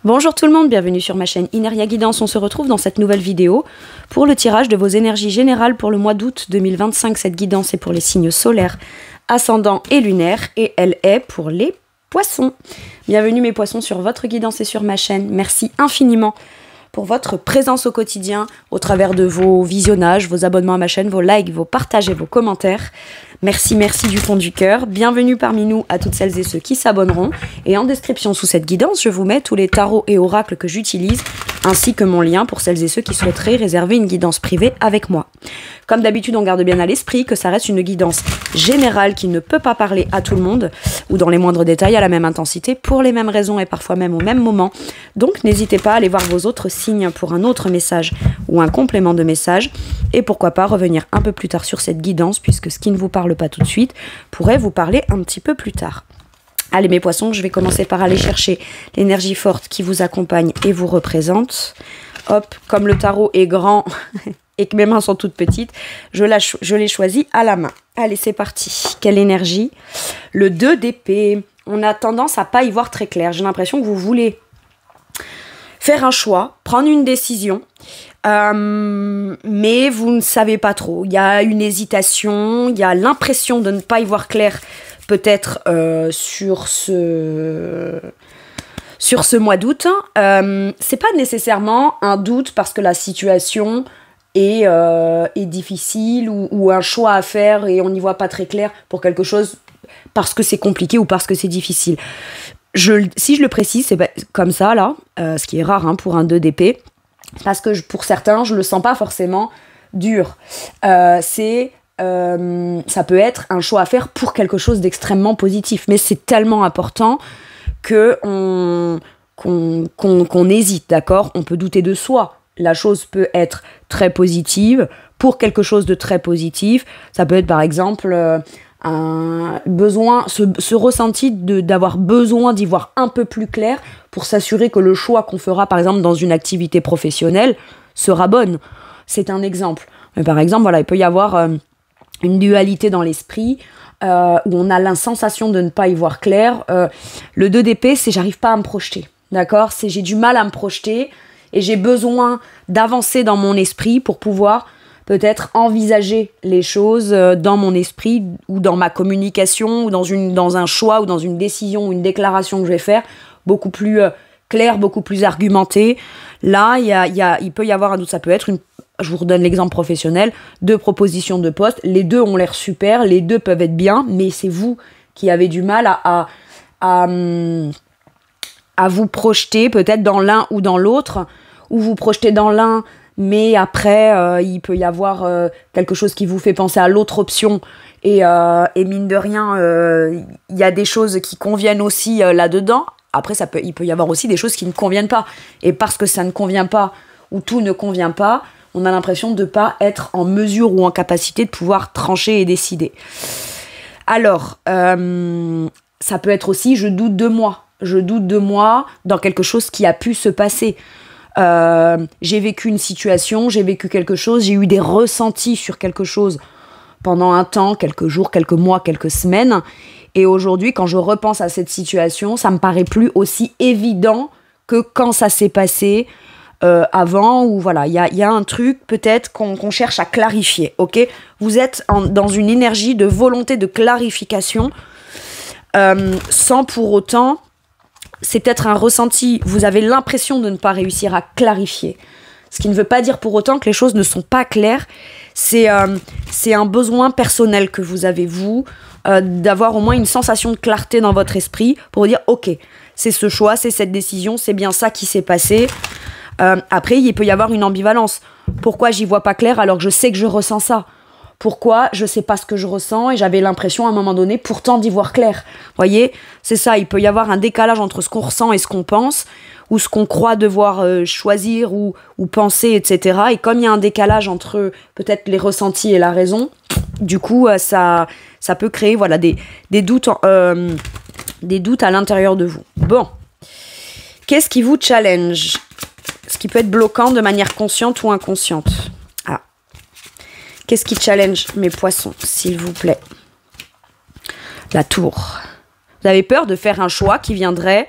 Bonjour tout le monde, bienvenue sur ma chaîne Ineria Guidance. On se retrouve dans cette nouvelle vidéo pour le tirage de vos énergies générales pour le mois d'août 2025. Cette guidance est pour les signes solaires, ascendants et lunaires et elle est pour les poissons. Bienvenue mes poissons sur votre guidance et sur ma chaîne. Merci infiniment pour votre présence au quotidien au travers de vos visionnages, vos abonnements à ma chaîne, vos likes, vos partages et vos commentaires. Merci du fond du cœur. Bienvenue parmi nous à toutes celles et ceux qui s'abonneront. Et en description sous cette guidance, je vous mets tous les tarots et oracles que j'utilise, ainsi que mon lien pour celles et ceux qui souhaiteraient réserver une guidance privée avec moi. Comme d'habitude, on garde bien à l'esprit que ça reste une guidance générale qui ne peut pas parler à tout le monde, ou dans les moindres détails à la même intensité, pour les mêmes raisons et parfois même au même moment. Donc n'hésitez pas à aller voir vos autres signes pour un autre message ou un complément de message. Et pourquoi pas revenir un peu plus tard sur cette guidance, puisque ce qui ne vous parle pas tout de suite pourrait vous parler un petit peu plus tard. Allez mes poissons, je vais commencer par aller chercher l'énergie forte qui vous accompagne et vous représente. Hop, comme le tarot est grand et que mes mains sont toutes petites, je l'ai choisi à la main. Allez, c'est parti. Quelle énergie? Le 2 d'épée. On a tendance à pas y voir très clair. J'ai l'impression que vous voulez faire un choix, prendre une décision, mais vous ne savez pas trop. Il y a une hésitation, il y a l'impression de ne pas y voir clair, peut-être sur ce mois d'août. C'est pas nécessairement un doute parce que la situation est difficile ou un choix à faire et on n'y voit pas très clair pour quelque chose parce que c'est compliqué ou parce que c'est difficile. Si je le précise, c'est comme ça là, ce qui est rare hein, pour un 2 d'épée, parce que pour certains, je le sens pas forcément dur. Ça peut être un choix à faire pour quelque chose d'extrêmement positif, mais c'est tellement important qu'on hésite, d'accord? On peut douter de soi. La chose peut être très positive pour quelque chose de très positif. Ça peut être par exemple un besoin, ce ressenti d'avoir besoin d'y voir un peu plus clair pour s'assurer que le choix qu'on fera par exemple dans une activité professionnelle sera bonne. C'est un exemple. Mais par exemple, voilà, il peut y avoir une dualité dans l'esprit où on a la sensation de ne pas y voir clair. Le 2 d'épée, c'est j'arrive pas à me projeter, d'accord? C'est j'ai du mal à me projeter et j'ai besoin d'avancer dans mon esprit pour pouvoir peut-être envisager les choses dans mon esprit ou dans ma communication ou dans un choix ou dans une décision ou une déclaration que je vais faire beaucoup plus clair, beaucoup plus argumenté. Là, il peut y avoir un doute. Ça peut être je vous redonne l'exemple professionnel, 2 propositions de poste. Les 2 ont l'air super, les 2 peuvent être bien, mais c'est vous qui avez du mal à vous projeter peut-être dans l'un ou dans l'autre, ou vous projetez dans l'un, mais après, il peut y avoir quelque chose qui vous fait penser à l'autre option. Et mine de rien, il y a des choses qui conviennent aussi là-dedans. Après, il peut y avoir aussi des choses qui ne conviennent pas. Et parce que ça ne convient pas, ou tout ne convient pas, on a l'impression de ne pas être en mesure ou en capacité de pouvoir trancher et décider. Alors, ça peut être aussi, je doute de moi. Je doute de moi dans quelque chose qui a pu se passer. J'ai vécu une situation, j'ai vécu quelque chose, j'ai eu des ressentis sur quelque chose pendant un temps, quelques jours, quelques mois, quelques semaines. Et aujourd'hui, quand je repense à cette situation, ça me paraît plus aussi évident que quand ça s'est passé avant. Ou voilà, il y a un truc peut-être qu'on cherche à clarifier, ok? Vous êtes dans une énergie de volonté de clarification sans pour autant... C'est peut-être un ressenti, vous avez l'impression de ne pas réussir à clarifier. Ce qui ne veut pas dire pour autant que les choses ne sont pas claires. C'est un besoin personnel que vous avez, vous, d'avoir au moins une sensation de clarté dans votre esprit pour dire « Ok, c'est ce choix, c'est cette décision, c'est bien ça qui s'est passé. » Après, il peut y avoir une ambivalence. Pourquoi j'y vois pas clair alors que je sais que je ressens ça? Pourquoi je sais pas ce que je ressens et j'avais l'impression à un moment donné pourtant d'y voir clair. Voyez, c'est ça, il peut y avoir un décalage entre ce qu'on ressent et ce qu'on pense, ou ce qu'on croit devoir choisir ou penser, etc. Et comme il y a un décalage entre peut-être les ressentis et la raison, du coup ça peut créer voilà, des doutes à l'intérieur de vous. Bon, qu'est-ce qui vous challenge? Ce qui peut être bloquant de manière consciente ou inconsciente. Qu'est-ce qui challenge mes poissons, s'il vous plaît? La tour. Vous avez peur de faire un choix qui viendrait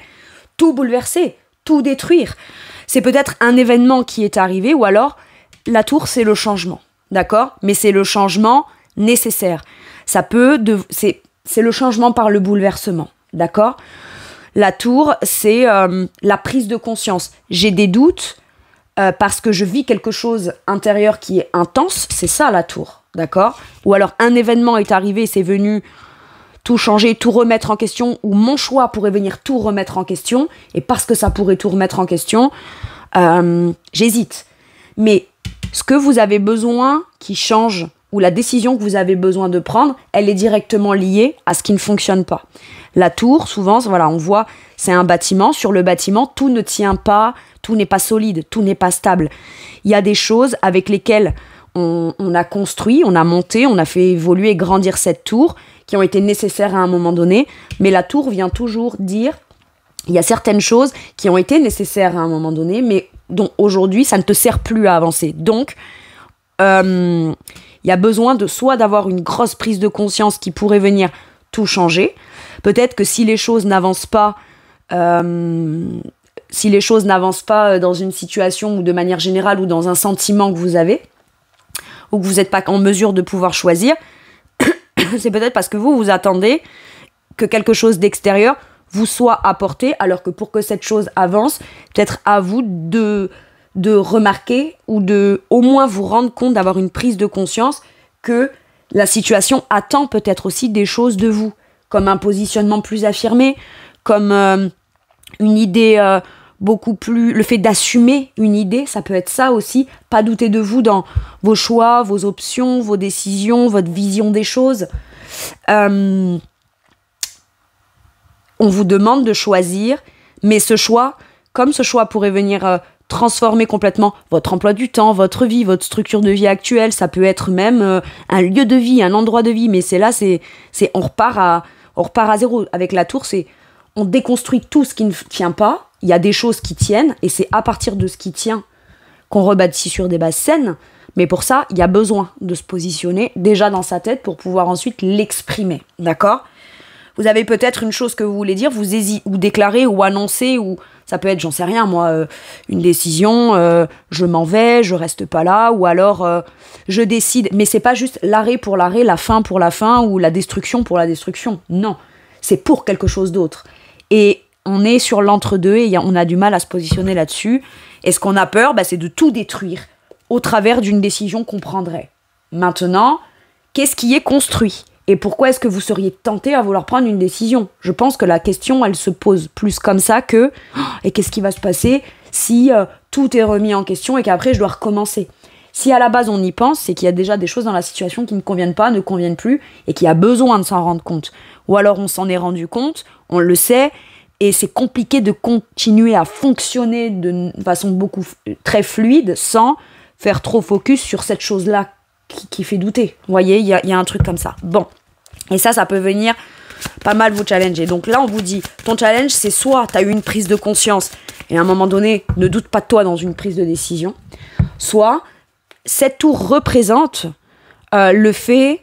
tout bouleverser, tout détruire. C'est peut-être un événement qui est arrivé, ou alors la tour, c'est le changement, d'accord? Mais c'est le changement nécessaire. C'est le changement par le bouleversement, d'accord? La tour, c'est la prise de conscience. J'ai des doutes parce que je vis quelque chose intérieur qui est intense, c'est ça la tour, d'accord? Ou alors un événement est arrivé, c'est venu tout changer, tout remettre en question, ou mon choix pourrait venir tout remettre en question, et parce que ça pourrait tout remettre en question, j'hésite. Mais ce que vous avez besoin qui change, ou la décision que vous avez besoin de prendre, elle est directement liée à ce qui ne fonctionne pas. La tour, souvent, voilà, on voit, c'est un bâtiment. Sur le bâtiment, tout ne tient pas, tout n'est pas solide, tout n'est pas stable. Il y a des choses avec lesquelles on a construit, on a monté, on a fait évoluer et grandir cette tour, qui ont été nécessaires à un moment donné. Mais la tour vient toujours dire, il y a certaines choses qui ont été nécessaires à un moment donné, mais dont aujourd'hui, ça ne te sert plus à avancer. Donc, il y a besoin soit d'avoir une grosse prise de conscience qui pourrait venir tout changer. Peut-être que si les choses n'avancent pas, dans une situation ou de manière générale ou dans un sentiment que vous avez, ou que vous n'êtes pas en mesure de pouvoir choisir, c'est peut-être parce que vous attendez que quelque chose d'extérieur vous soit apporté, alors que pour que cette chose avance, peut-être à vous de remarquer ou de au moins vous rendre compte, d'avoir une prise de conscience que la situation attend peut-être aussi des choses de vous, comme un positionnement plus affirmé, comme une idée beaucoup plus... Le fait d'assumer une idée, ça peut être ça aussi, pas douter de vous dans vos choix, vos options, vos décisions, votre vision des choses. On vous demande de choisir, mais ce choix, comme ce choix pourrait venir transformer complètement votre emploi du temps, votre vie, votre structure de vie actuelle, ça peut être même un lieu de vie, un endroit de vie, mais on repart à zéro. Avec la tour, on déconstruit tout ce qui ne tient pas, il y a des choses qui tiennent, et c'est à partir de ce qui tient qu'on rebâtit sur des bases saines, mais pour ça, il y a besoin de se positionner déjà dans sa tête pour pouvoir ensuite l'exprimer, d'accord ? Vous avez peut-être une chose que vous voulez dire, ou déclarer, ou annoncer, ou ça peut être, j'en sais rien moi, une décision, je m'en vais, je reste pas là, ou alors je décide, mais c'est pas juste l'arrêt pour l'arrêt, la fin pour la fin, ou la destruction pour la destruction, non, c'est pour quelque chose d'autre. Et on est sur l'entre-deux, et on a du mal à se positionner là-dessus, et ce qu'on a peur, c'est de tout détruire, au travers d'une décision qu'on prendrait. Maintenant, qu'est-ce qui est construit ? Et pourquoi est-ce que vous seriez tenté à vouloir prendre une décision ? Je pense que la question, elle se pose plus comme ça que « Et qu'est-ce qui va se passer si tout est remis en question et qu'après je dois recommencer ?» Si à la base on y pense, c'est qu'il y a déjà des choses dans la situation qui ne conviennent pas, ne conviennent plus, et qu'il y a besoin de s'en rendre compte. Ou alors on s'en est rendu compte, on le sait, et c'est compliqué de continuer à fonctionner de façon très fluide sans faire trop focus sur cette chose-là qui fait douter. Vous voyez, il y a un truc comme ça. Bon. Et ça peut venir pas mal vous challenger. Donc là, on vous dit, ton challenge, c'est soit tu as eu une prise de conscience et à un moment donné, ne doute pas de toi dans une prise de décision, soit cette tour représente le fait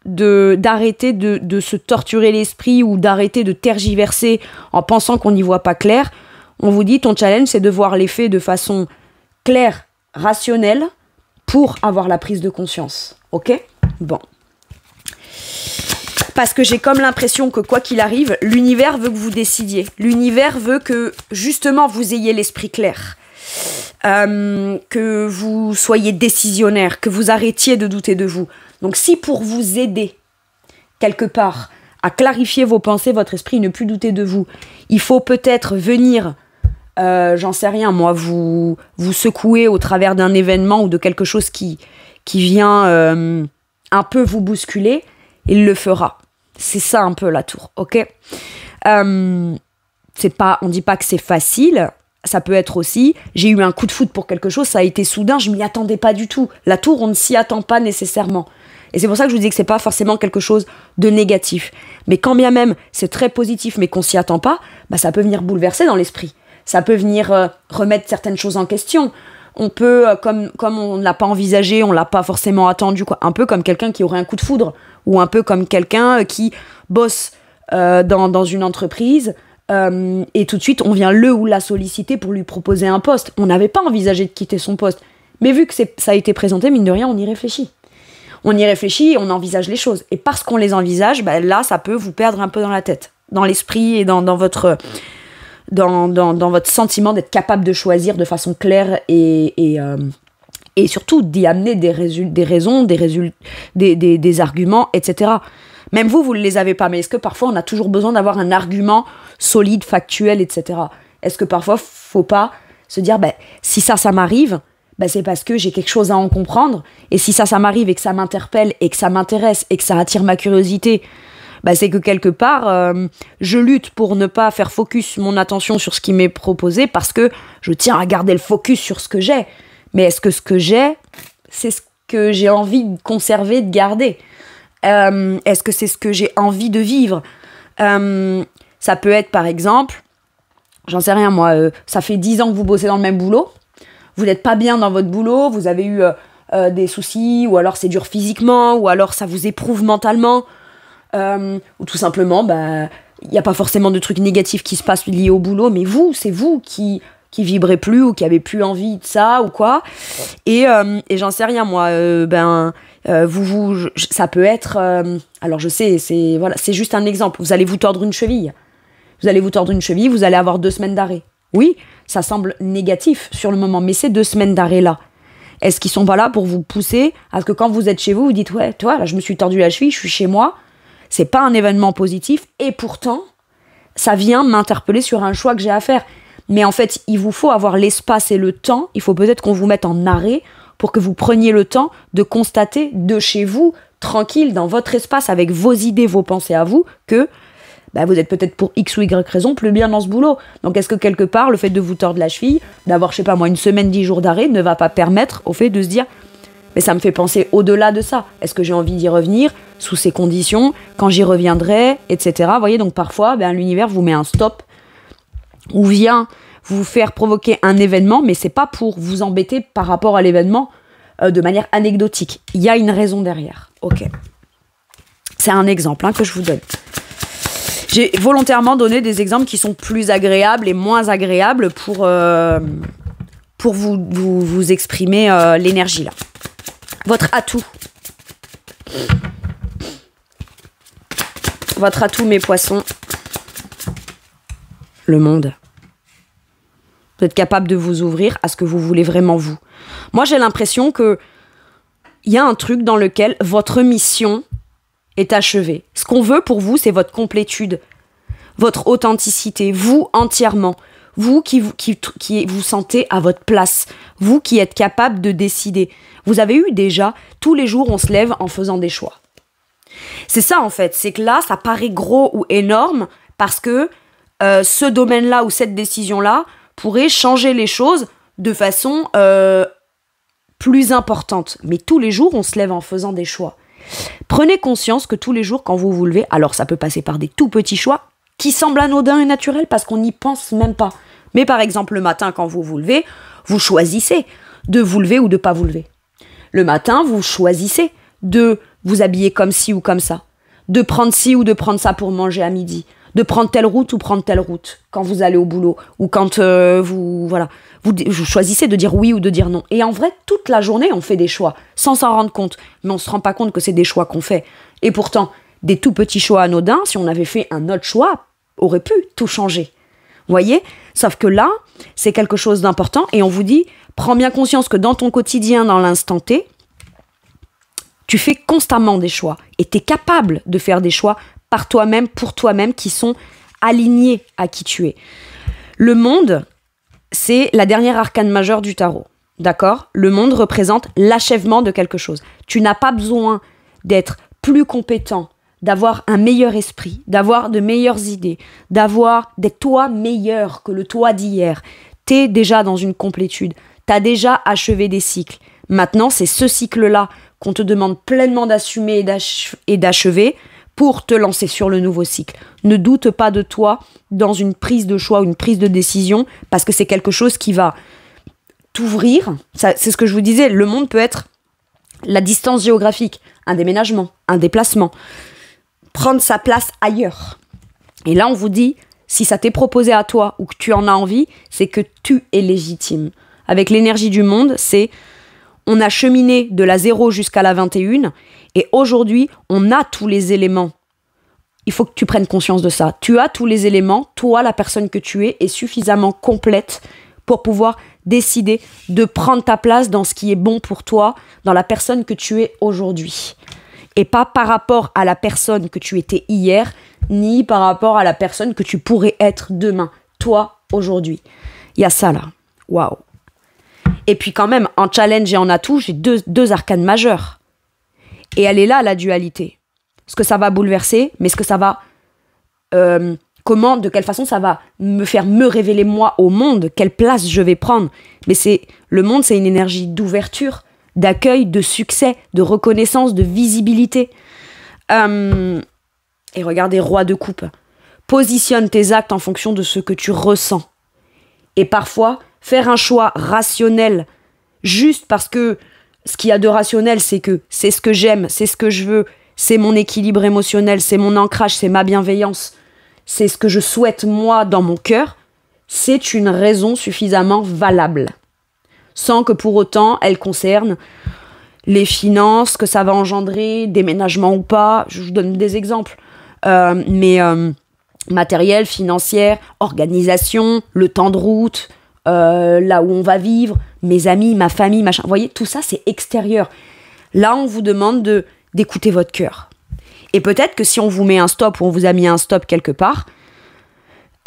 d'arrêter de se torturer l'esprit ou d'arrêter de tergiverser en pensant qu'on n'y voit pas clair. On vous dit, ton challenge, c'est de voir les faits de façon claire, rationnelle, pour avoir la prise de conscience. Ok ? Bon. Parce que j'ai comme l'impression que quoi qu'il arrive, l'univers veut que vous décidiez. L'univers veut que, justement, vous ayez l'esprit clair. Que vous soyez décisionnaire, que vous arrêtiez de douter de vous. Donc si pour vous aider, quelque part, à clarifier vos pensées, votre esprit, ne plus douter de vous, il faut peut-être venir... j'en sais rien, moi, vous secouez au travers d'un événement ou de quelque chose qui vient un peu vous bousculer, il le fera. C'est ça un peu la tour, ok ? On dit pas que c'est facile, ça peut être aussi, j'ai eu un coup de foudre pour quelque chose, ça a été soudain, je m'y attendais pas du tout. La tour, on ne s'y attend pas nécessairement. Et c'est pour ça que je vous dis que c'est pas forcément quelque chose de négatif. Mais quand bien même c'est très positif, mais qu'on s'y attend pas, ça peut venir bouleverser dans l'esprit. Ça peut venir remettre certaines choses en question. On peut, comme on ne l'a pas envisagé, on ne l'a pas forcément attendu, quoi. Un peu comme quelqu'un qui aurait un coup de foudre, ou un peu comme quelqu'un qui bosse dans une entreprise, et tout de suite, on vient le ou la solliciter pour lui proposer un poste. On n'avait pas envisagé de quitter son poste. Mais vu que ça a été présenté, mine de rien, on y réfléchit. On y réfléchit et on envisage les choses. Et parce qu'on les envisage, bah là, ça peut vous perdre un peu dans la tête, dans l'esprit et dans votre sentiment d'être capable de choisir de façon claire et surtout d'y amener des raisons, des arguments, etc. Même vous ne les avez pas, mais est-ce que parfois on a toujours besoin d'avoir un argument solide, factuel, etc. Est-ce que parfois, faut pas se dire, si ça m'arrive, c'est parce que j'ai quelque chose à en comprendre, et si ça m'arrive et que ça m'interpelle, et que ça m'intéresse, et que ça attire ma curiosité, c'est que quelque part, je lutte pour ne pas faire focus mon attention sur ce qui m'est proposé, parce que je tiens à garder le focus sur ce que j'ai. Mais est-ce que ce que j'ai, c'est ce que j'ai envie de conserver, de garder ? Est-ce que c'est ce que j'ai envie de vivre ? Ça peut être, par exemple, j'en sais rien moi, ça fait 10 ans que vous bossez dans le même boulot, vous n'êtes pas bien dans votre boulot, vous avez eu des soucis, ou alors c'est dur physiquement, ou alors ça vous éprouve mentalement, ou tout simplement, il n'y a pas forcément de trucs négatifs qui se passent liés au boulot, mais c'est vous qui vibrez plus, ou qui avez plus envie de ça, ou quoi, et j'en sais rien moi, ça peut être, alors je sais, c'est juste un exemple, vous allez vous tordre une cheville, vous allez avoir 2 semaines d'arrêt. Oui, ça semble négatif sur le moment, mais ces 2 semaines d'arrêt-là, est-ce qu'ils sont pas là pour vous pousser à ce que quand vous êtes chez vous, vous dites, ouais, toi, là, je me suis tordu la cheville, je suis chez moi, c'est pas un événement positif, et pourtant, ça vient m'interpeller sur un choix que j'ai à faire. Mais en fait, il vous faut avoir l'espace et le temps, il faut peut-être qu'on vous mette en arrêt pour que vous preniez le temps de constater de chez vous, tranquille, dans votre espace, avec vos idées, vos pensées à vous, que vous êtes peut-être pour X ou Y raison plus bien dans ce boulot. Donc est-ce que quelque part, le fait de vous tordre la cheville, d'avoir, je sais pas moi, 1 semaine, 10 jours d'arrêt, ne va pas permettre au fait de se dire, mais ça me fait penser au-delà de ça. Est-ce que j'ai envie d'y revenir sous ces conditions, quand j'y reviendrai, etc. Vous voyez, donc parfois, l'univers vous met un stop ou vient vous faire provoquer un événement, mais c'est pas pour vous embêter par rapport à l'événement de manière anecdotique. Il y a une raison derrière. Ok. C'est un exemple que je vous donne. J'ai volontairement donné des exemples qui sont plus agréables et moins agréables pour vous exprimer l'énergie là. Votre atout. Votre atout, mes poissons. Le monde. Vous êtes capable de vous ouvrir à ce que vous voulez vraiment vous. Moi, j'ai l'impression que il y a un truc dans lequel votre mission est achevée. Ce qu'on veut pour vous, c'est votre complétude, votre authenticité, vous entièrement. Vous qui vous sentez à votre place. Vous qui êtes capable de décider. Vous avez eu déjà, tous les jours, on se lève en faisant des choix. C'est ça, en fait. C'est que là, ça paraît gros ou énorme parce que ce domaine-là ou cette décision-là pourrait changer les choses de façon plus importante. Mais tous les jours, on se lève en faisant des choix. Prenez conscience que tous les jours, quand vous vous levez, alors ça peut passer par des tout petits choix qui semblent anodins et naturels parce qu'on n'y pense même pas. Mais par exemple, le matin, quand vous vous levez, vous choisissez de vous lever ou de pas vous lever. Le matin, vous choisissez de vous habiller comme ci ou comme ça, de prendre ci ou de prendre ça pour manger à midi, de prendre telle route ou prendre telle route quand vous allez au boulot ou quand vous choisissez de dire oui ou de dire non. Et en vrai, toute la journée, on fait des choix sans s'en rendre compte, mais on se rend pas compte que c'est des choix qu'on fait. Et pourtant, des tout petits choix anodins, si on avait fait un autre choix, aurait pu tout changer. Vous voyez ? Sauf que là, c'est quelque chose d'important et on vous dit, prends bien conscience que dans ton quotidien, dans l'instant T, tu fais constamment des choix et tu es capable de faire des choix par toi-même, pour toi-même, qui sont alignés à qui tu es. Le monde, c'est la dernière arcane majeure du tarot. D'accord ? Le monde représente l'achèvement de quelque chose. Tu n'as pas besoin d'être plus compétent, d'avoir un meilleur esprit, d'avoir de meilleures idées, d'être toi meilleur que le toi d'hier. T'es déjà dans une complétude. T'as déjà achevé des cycles. Maintenant, c'est ce cycle-là qu'on te demande pleinement d'assumer et d'achever pour te lancer sur le nouveau cycle. Ne doute pas de toi dans une prise de choix, une prise de décision, parce que c'est quelque chose qui va t'ouvrir. C'est ce que je vous disais, le monde peut être la distance géographique, un déménagement, un déplacement, prendre sa place ailleurs. Et là, on vous dit, si ça t'est proposé à toi ou que tu en as envie, c'est que tu es légitime. Avec l'énergie du monde, c'est on a cheminé de la 0 jusqu'à la 21 et aujourd'hui, on a tous les éléments. Il faut que tu prennes conscience de ça. Tu as tous les éléments, toi, la personne que tu es, est suffisamment complète pour pouvoir décider de prendre ta place dans ce qui est bon pour toi, dans la personne que tu es aujourd'hui. Et pas par rapport à la personne que tu étais hier, ni par rapport à la personne que tu pourrais être demain. Toi, aujourd'hui. Il y a ça, là. Waouh. Et puis quand même, en challenge et en atout, j'ai deux arcanes majeures. Et elle est là, la dualité. Ce que ça va bouleverser, mais ce que ça va... comment, de quelle façon ça va me faire me révéler moi au monde, quelle place je vais prendre. Mais le monde, c'est une énergie d'ouverture, d'accueil, de succès, de reconnaissance, de visibilité. Et regardez, roi de coupe. Positionne tes actes en fonction de ce que tu ressens. Et parfois, faire un choix rationnel, juste parce que ce qu'il y a de rationnel, c'est que c'est ce que j'aime, c'est ce que je veux, c'est mon équilibre émotionnel, c'est mon ancrage, c'est ma bienveillance, c'est ce que je souhaite moi dans mon cœur, c'est une raison suffisamment valable. Sans que pour autant elle concerne les finances, que ça va engendrer, déménagement ou pas, je vous donne des exemples. Matériel, financière, organisation, le temps de route, là où on va vivre, mes amis, ma famille, machin. Vous voyez, tout ça, c'est extérieur. Là, on vous demande d'écouter votre cœur. Et peut-être que si on vous met un stop ou on vous a mis un stop quelque part,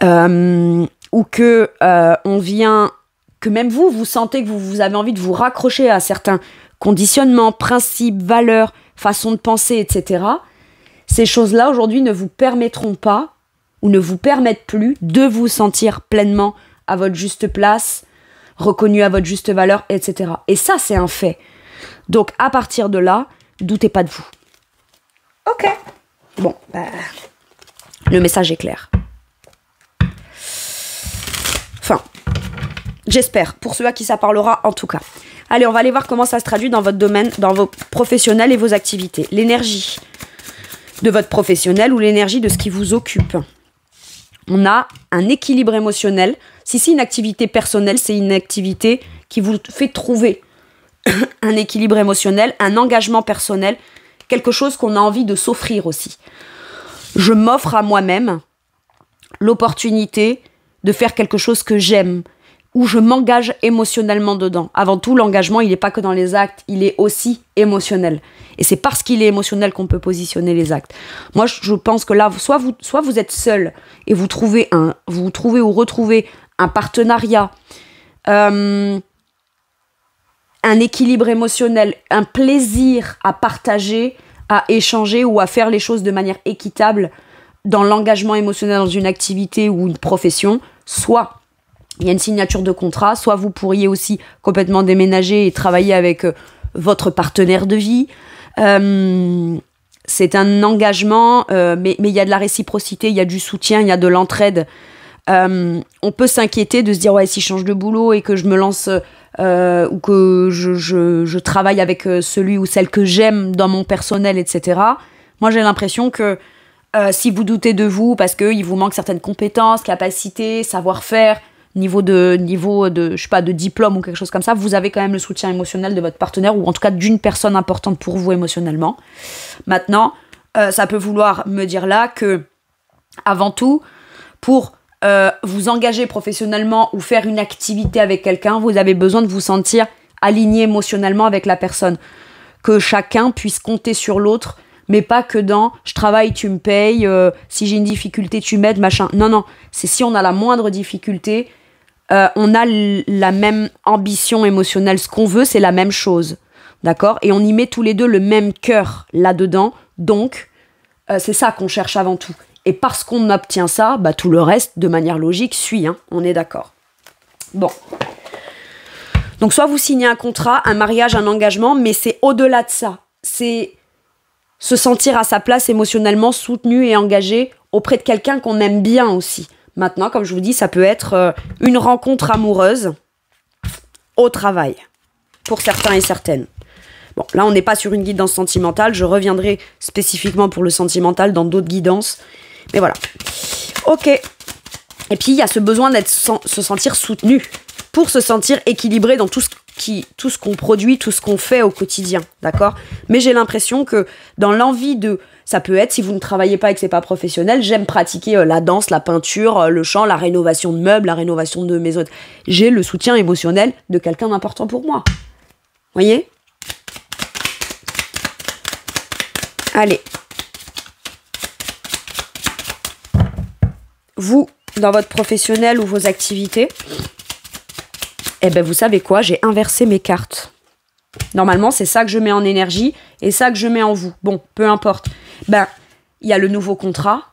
ou que on vient, que même vous sentez que vous avez envie de vous raccrocher à certains conditionnements, principes, valeurs, façons de penser, etc. Ces choses-là, aujourd'hui, ne vous permettront pas ou ne vous permettent plus de vous sentir pleinement à votre juste place, reconnu à votre juste valeur, etc. Et ça, c'est un fait. Donc, à partir de là, doutez pas de vous. Ok. Bon, le message est clair. Enfin, j'espère, pour ceux à qui ça parlera en tout cas. Allez, on va aller voir comment ça se traduit dans votre domaine, dans vos professionnels et vos activités. L'énergie de votre professionnel ou l'énergie de ce qui vous occupe. On a un équilibre émotionnel. Si c'est une activité personnelle, c'est une activité qui vous fait trouver un équilibre émotionnel, un engagement personnel, quelque chose qu'on a envie de s'offrir aussi. Je m'offre à moi-même l'opportunité de faire quelque chose que j'aime, où je m'engage émotionnellement dedans. Avant tout, l'engagement, il n'est pas que dans les actes, il est aussi émotionnel. Et c'est parce qu'il est émotionnel qu'on peut positionner les actes. Moi, je pense que là, soit vous êtes seul et vous trouvez ou retrouvez un partenariat, un équilibre émotionnel, un plaisir à partager, à échanger ou à faire les choses de manière équitable dans l'engagement émotionnel dans une activité ou une profession, soit il y a une signature de contrat, soit vous pourriez aussi complètement déménager et travailler avec votre partenaire de vie. C'est un engagement, mais il y a de la réciprocité, il y a du soutien, il y a de l'entraide. On peut s'inquiéter de se dire, ouais, si je change de boulot et que je me lance ou que je travaille avec celui ou celle que j'aime dans mon personnel, etc. Moi, j'ai l'impression que si vous doutez de vous parce qu'il vous manque certaines compétences, capacités, savoir-faire, niveau de je sais pas, de diplôme ou quelque chose comme ça, vous avez quand même le soutien émotionnel de votre partenaire ou en tout cas d'une personne importante pour vous émotionnellement. Maintenant, ça peut vouloir me dire là que avant tout, pour vous engager professionnellement ou faire une activité avec quelqu'un, vous avez besoin de vous sentir aligné émotionnellement avec la personne. Que chacun puisse compter sur l'autre, mais pas que dans « je travaille, tu me payes, si j'ai une difficulté, tu m'aides, machin ». Non, c'est si on a la moindre difficulté, on a la même ambition émotionnelle. Ce qu'on veut, c'est la même chose, d'accord ? Et on y met tous les deux le même cœur là-dedans. Donc, c'est ça qu'on cherche avant tout. Et parce qu'on obtient ça, tout le reste, de manière logique, suit. Hein, on est d'accord. Bon. Donc, soit vous signez un contrat, un mariage, un engagement, mais c'est au-delà de ça. C'est se sentir à sa place émotionnellement soutenu et engagé auprès de quelqu'un qu'on aime bien aussi. Maintenant, comme je vous dis, ça peut être une rencontre amoureuse au travail, pour certains et certaines. Bon, là, on n'est pas sur une guidance sentimentale. Je reviendrai spécifiquement pour le sentimental dans d'autres guidances. Mais voilà. Ok. Et puis, il y a ce besoin se sentir soutenu pour se sentir équilibré dans tout ce qu'on produit, tout ce qu'on fait au quotidien, d'accord? Mais j'ai l'impression que dans l'envie de... Ça peut être, si vous ne travaillez pas et que c'est pas professionnel, j'aime pratiquer la danse, la peinture, le chant, la rénovation de meubles, la rénovation de maisons. J'ai le soutien émotionnel de quelqu'un d'important pour moi. Voyez? Allez. Vous, dans votre professionnel ou vos activités, eh ben vous savez quoi, j'ai inversé mes cartes. Normalement, c'est ça que je mets en énergie et ça que je mets en vous. Bon, peu importe. Ben, il y a le nouveau contrat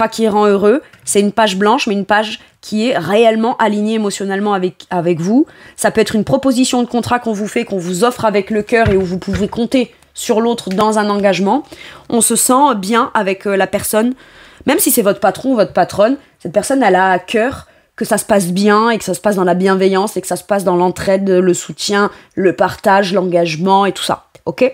qui rend heureux. C'est une page blanche, mais une page qui est réellement alignée émotionnellement avec vous. Ça peut être une proposition de contrat qu'on vous fait, qu'on vous offre avec le cœur et où vous pouvez compter sur l'autre dans un engagement. On se sent bien avec la personne. Même si c'est votre patron ou votre patronne, cette personne, elle a à cœur que ça se passe bien et que ça se passe dans la bienveillance et que ça se passe dans l'entraide, le soutien, le partage, l'engagement et tout ça. Ok ?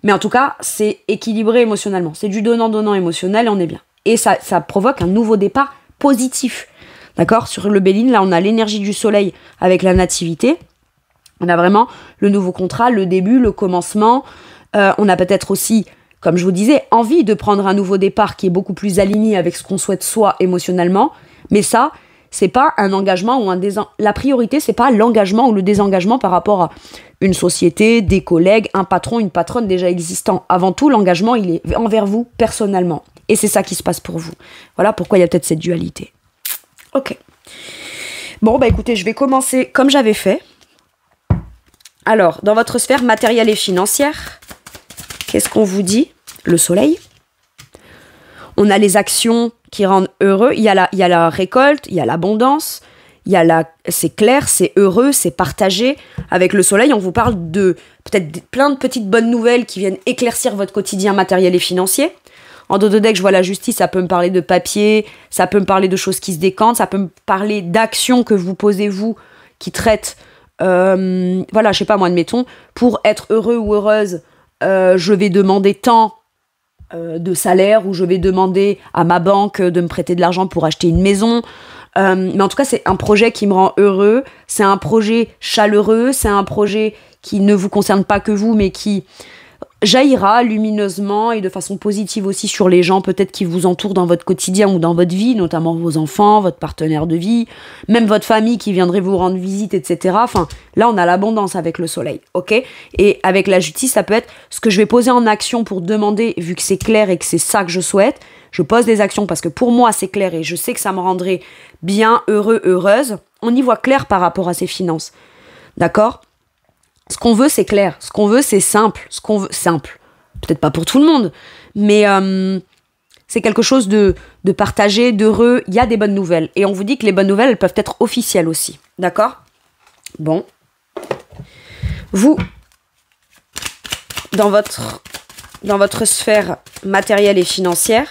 Mais en tout cas, c'est équilibré émotionnellement. C'est du donnant-donnant émotionnel et on est bien. Et ça provoque un nouveau départ positif. D'accord ? Sur le Béline, là, on a l'énergie du soleil avec la nativité. On a vraiment le nouveau contrat, le début, le commencement. On a peut-être aussi, comme je vous disais, envie de prendre un nouveau départ qui est beaucoup plus aligné avec ce qu'on souhaite soi émotionnellement. Mais ça, c'est pas un engagement ou la priorité, c'est pas l'engagement ou le désengagement par rapport à une société, des collègues, un patron, une patronne déjà existant. Avant tout, l'engagement, il est envers vous personnellement. Et c'est ça qui se passe pour vous. Voilà pourquoi il y a peut-être cette dualité. Ok. Bon, bah écoutez, je vais commencer comme j'avais fait. Alors, dans votre sphère matérielle et financière, qu'est-ce qu'on vous dit ? Le soleil. On a les actions qui rendent heureux. Il y a la récolte, il y a l'abondance, c'est clair, c'est heureux, c'est partagé. Avec le soleil, on vous parle de peut-être plein de petites bonnes nouvelles qui viennent éclaircir votre quotidien matériel et financier. En dos de deck, je vois la justice, ça peut me parler de papier, ça peut me parler de choses qui se décantent, ça peut me parler d'actions que vous posez vous, qui traitent, voilà, je sais pas moi, admettons, pour être heureux ou heureuse, je vais demander tant de salaire, ou je vais demander à ma banque de me prêter de l'argent pour acheter une maison. Mais en tout cas, c'est un projet qui me rend heureux, c'est un projet chaleureux, c'est un projet qui ne vous concerne pas que vous, mais qui jaillira lumineusement et de façon positive aussi sur les gens peut-être qui vous entourent dans votre quotidien ou dans votre vie, notamment vos enfants, votre partenaire de vie, même votre famille qui viendrait vous rendre visite, etc. Enfin, là, on a l'abondance avec le soleil, ok ? Et avec la justice, ça peut être ce que je vais poser en action pour demander, vu que c'est clair et que c'est ça que je souhaite, je pose des actions parce que pour moi, c'est clair et je sais que ça me rendrait bien, heureux, heureuse. On y voit clair par rapport à ses finances, d'accord ? Ce qu'on veut, c'est clair. Ce qu'on veut, c'est simple. Ce qu'on veut, simple. Peut-être pas pour tout le monde, mais c'est quelque chose de partagé, d'heureux. Il y a des bonnes nouvelles. Et on vous dit que les bonnes nouvelles, elles peuvent être officielles aussi. D'accord ? Bon. Vous, dans votre sphère matérielle et financière,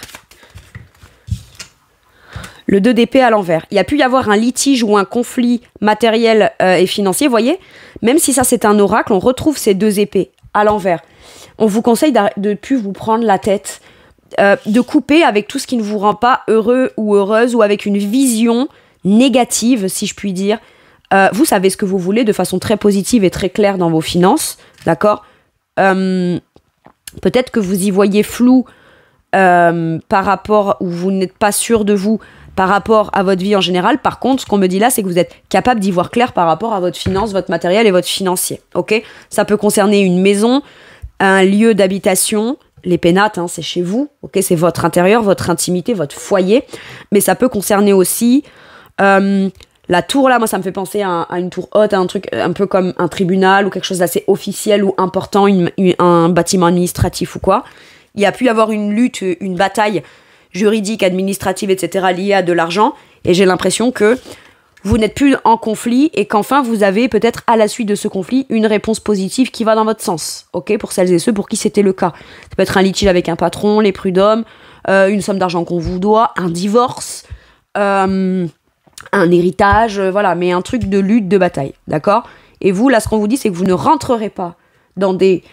le 2 d'épée à l'envers. Il y a pu y avoir un litige ou un conflit matériel et financier, vous voyez ? Même si ça c'est un oracle, on retrouve ces 2 épées à l'envers. On vous conseille de ne plus vous prendre la tête, de couper avec tout ce qui ne vous rend pas heureux ou heureuse, ou avec une vision négative, si je puis dire. Vous savez ce que vous voulez de façon très positive et très claire dans vos finances, d'accord ? Peut-être que vous y voyez flou par rapport, ou vous n'êtes pas sûr de vous par rapport à votre vie en général. Par contre, ce qu'on me dit là, c'est que vous êtes capable d'y voir clair par rapport à votre finance, votre matériel et votre financier. Ok ? Ça peut concerner une maison, un lieu d'habitation, les pénates, hein, c'est chez vous. Ok ? C'est votre intérieur, votre intimité, votre foyer. Mais ça peut concerner aussi la tour là. Moi, ça me fait penser à une tour haute, à un truc un peu comme un tribunal ou quelque chose d'assez officiel ou important, un bâtiment administratif ou quoi. Il y a pu y avoir une lutte, une bataille juridique, administrative, etc. liée à de l'argent. Et j'ai l'impression que vous n'êtes plus en conflit et qu'enfin vous avez peut-être à la suite de ce conflit une réponse positive qui va dans votre sens. Ok ? Pour celles et ceux pour qui c'était le cas. Ça peut être un litige avec un patron, les prud'hommes, une somme d'argent qu'on vous doit, un divorce, un héritage, voilà. Mais un truc de lutte, de bataille. D'accord ? Et vous, là, ce qu'on vous dit, c'est que vous ne rentrerez pas dans des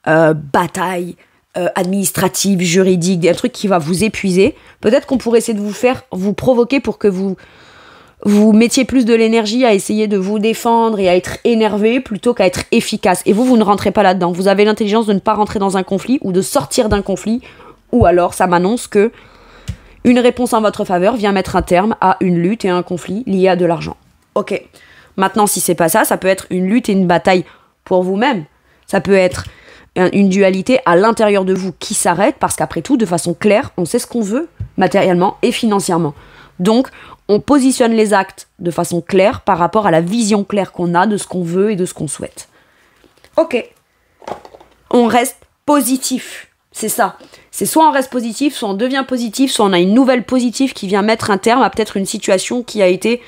batailles administrative, juridique, un truc qui va vous épuiser, peut-être qu'on pourrait essayer de vous provoquer pour que vous mettiez plus de l'énergie à essayer de vous défendre et à être énervé plutôt qu'à être efficace. Et vous ne rentrez pas là-dedans. Vous avez l'intelligence de ne pas rentrer dans un conflit ou de sortir d'un conflit, ou alors ça m'annonce que une réponse en votre faveur vient mettre un terme à une lutte et à un conflit lié à de l'argent. Ok. Maintenant, si c'est pas ça, ça peut être une lutte et une bataille pour vous-même. Ça peut être une dualité à l'intérieur de vous qui s'arrête parce qu'après tout, de façon claire, on sait ce qu'on veut matériellement et financièrement. Donc, on positionne les actes de façon claire par rapport à la vision claire qu'on a de ce qu'on veut et de ce qu'on souhaite. Ok. On reste positif. C'est ça. C'est soit on reste positif, soit on devient positif, soit on a une nouvelle positive qui vient mettre un terme à peut-être une situation qui a été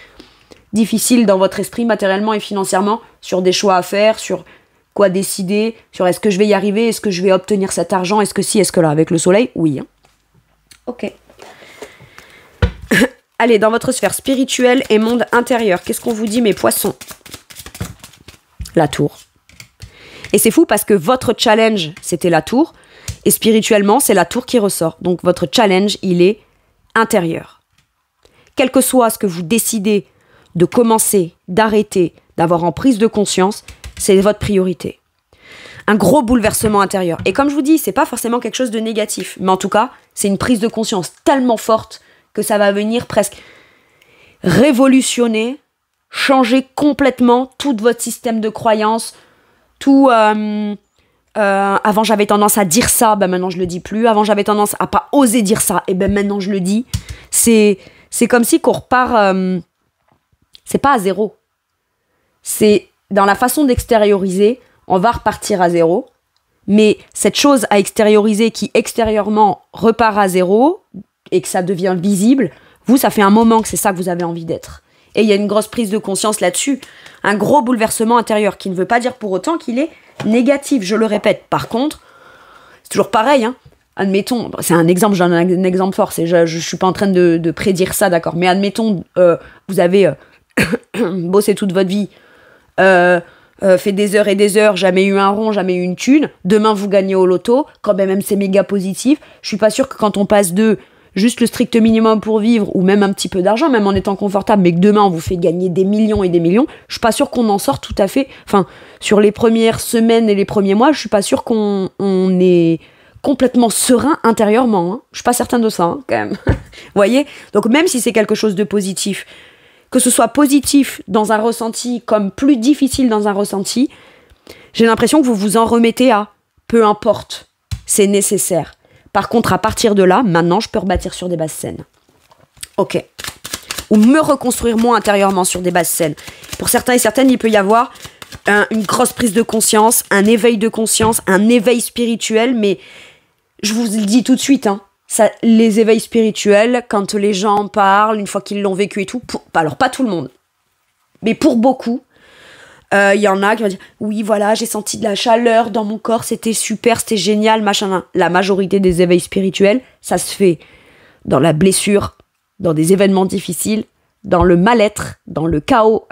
difficile dans votre esprit matériellement et financièrement, sur des choix à faire, sur quoi décider, sur est-ce que je vais y arriver, est-ce que je vais obtenir cet argent, est-ce que si, est-ce que là, avec le soleil, oui. Ok. Allez, dans votre sphère spirituelle et monde intérieur, qu'est-ce qu'on vous dit, mes poissons? La tour. Et c'est fou parce que votre challenge, c'était la tour, et spirituellement, c'est la tour qui ressort. Donc votre challenge, il est intérieur. Quel que soit ce que vous décidez de commencer, d'arrêter, d'avoir en prise de conscience, c'est votre priorité. Un gros bouleversement intérieur. Et comme je vous dis, c'est pas forcément quelque chose de négatif. Mais en tout cas, c'est une prise de conscience tellement forte que ça va venir presque révolutionner, changer complètement tout votre système de croyances. Tout... avant, j'avais tendance à dire ça, ben maintenant je le dis plus. Avant, j'avais tendance à pas oser dire ça, et ben maintenant je le dis. C'est comme si qu'on repart... c'est pas à zéro. C'est dans la façon d'extérioriser, on va repartir à zéro. Mais cette chose à extérioriser qui extérieurement repart à zéro et que ça devient visible, vous, ça fait un moment que c'est ça que vous avez envie d'être. Et il y a une grosse prise de conscience là-dessus. Un gros bouleversement intérieur qui ne veut pas dire pour autant qu'il est négatif, je le répète. Par contre, c'est toujours pareil, hein. Admettons, c'est un exemple, j'en ai un exemple fort, je suis pas en train de prédire ça, d'accord, mais admettons, vous avez bossé toute votre vie, fait des heures et des heures, jamais eu un rond, jamais eu une thune, demain vous gagnez au loto, quand même c'est méga positif, je suis pas sûre que quand on passe de juste le strict minimum pour vivre, ou même un petit peu d'argent, même en étant confortable, mais que demain on vous fait gagner des millions et des millions, je suis pas sûre qu'on en sort tout à fait, enfin, sur les premières semaines et les premiers mois, je suis pas sûre qu'on est complètement serein intérieurement, hein. Je suis pas certaine de ça, hein, quand même. Vous voyez? Donc même si c'est quelque chose de positif, que ce soit positif dans un ressenti comme plus difficile dans un ressenti, j'ai l'impression que vous vous en remettez à peu importe, c'est nécessaire. Par contre, à partir de là, maintenant, je peux rebâtir sur des bases saines. Ok. Ou me reconstruire moi intérieurement sur des bases saines. Pour certains et certaines, il peut y avoir une grosse prise de conscience, un éveil de conscience, un éveil spirituel, mais je vous le dis tout de suite, hein, ça, les éveils spirituels, quand les gens en parlent, une fois qu'ils l'ont vécu et tout, alors pas tout le monde, mais pour beaucoup, il y en a qui vont dire « Oui, voilà, j'ai senti de la chaleur dans mon corps, c'était super, c'était génial, machin. » La majorité des éveils spirituels, ça se fait dans la blessure, dans des événements difficiles, dans le mal-être, dans le chaos.